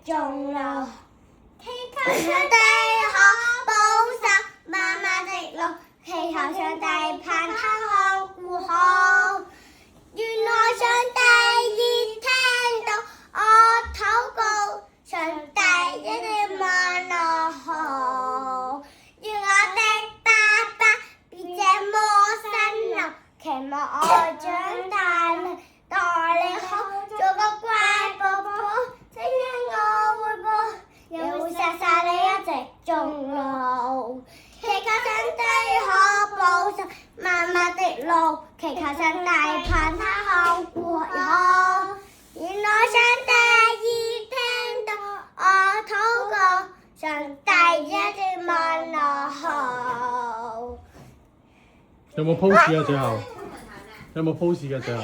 眾路，祈求上帝可保守媽媽的路，祈求上帝盼她看顧好。原來上帝已聽到我禱告，上帝一定問我好。願我的爸爸別這麼辛勞，期望我長大能待你好，做個乖寶寶，請聽我彙報，又會錫曬你一直終老。祈求上帝可保守媽媽的路，祈求上帝盼她看顧好。原來上帝已聽到我禱告，上帝一定問我好。有冇 pose 啊？最後有冇 pose 嘅最後？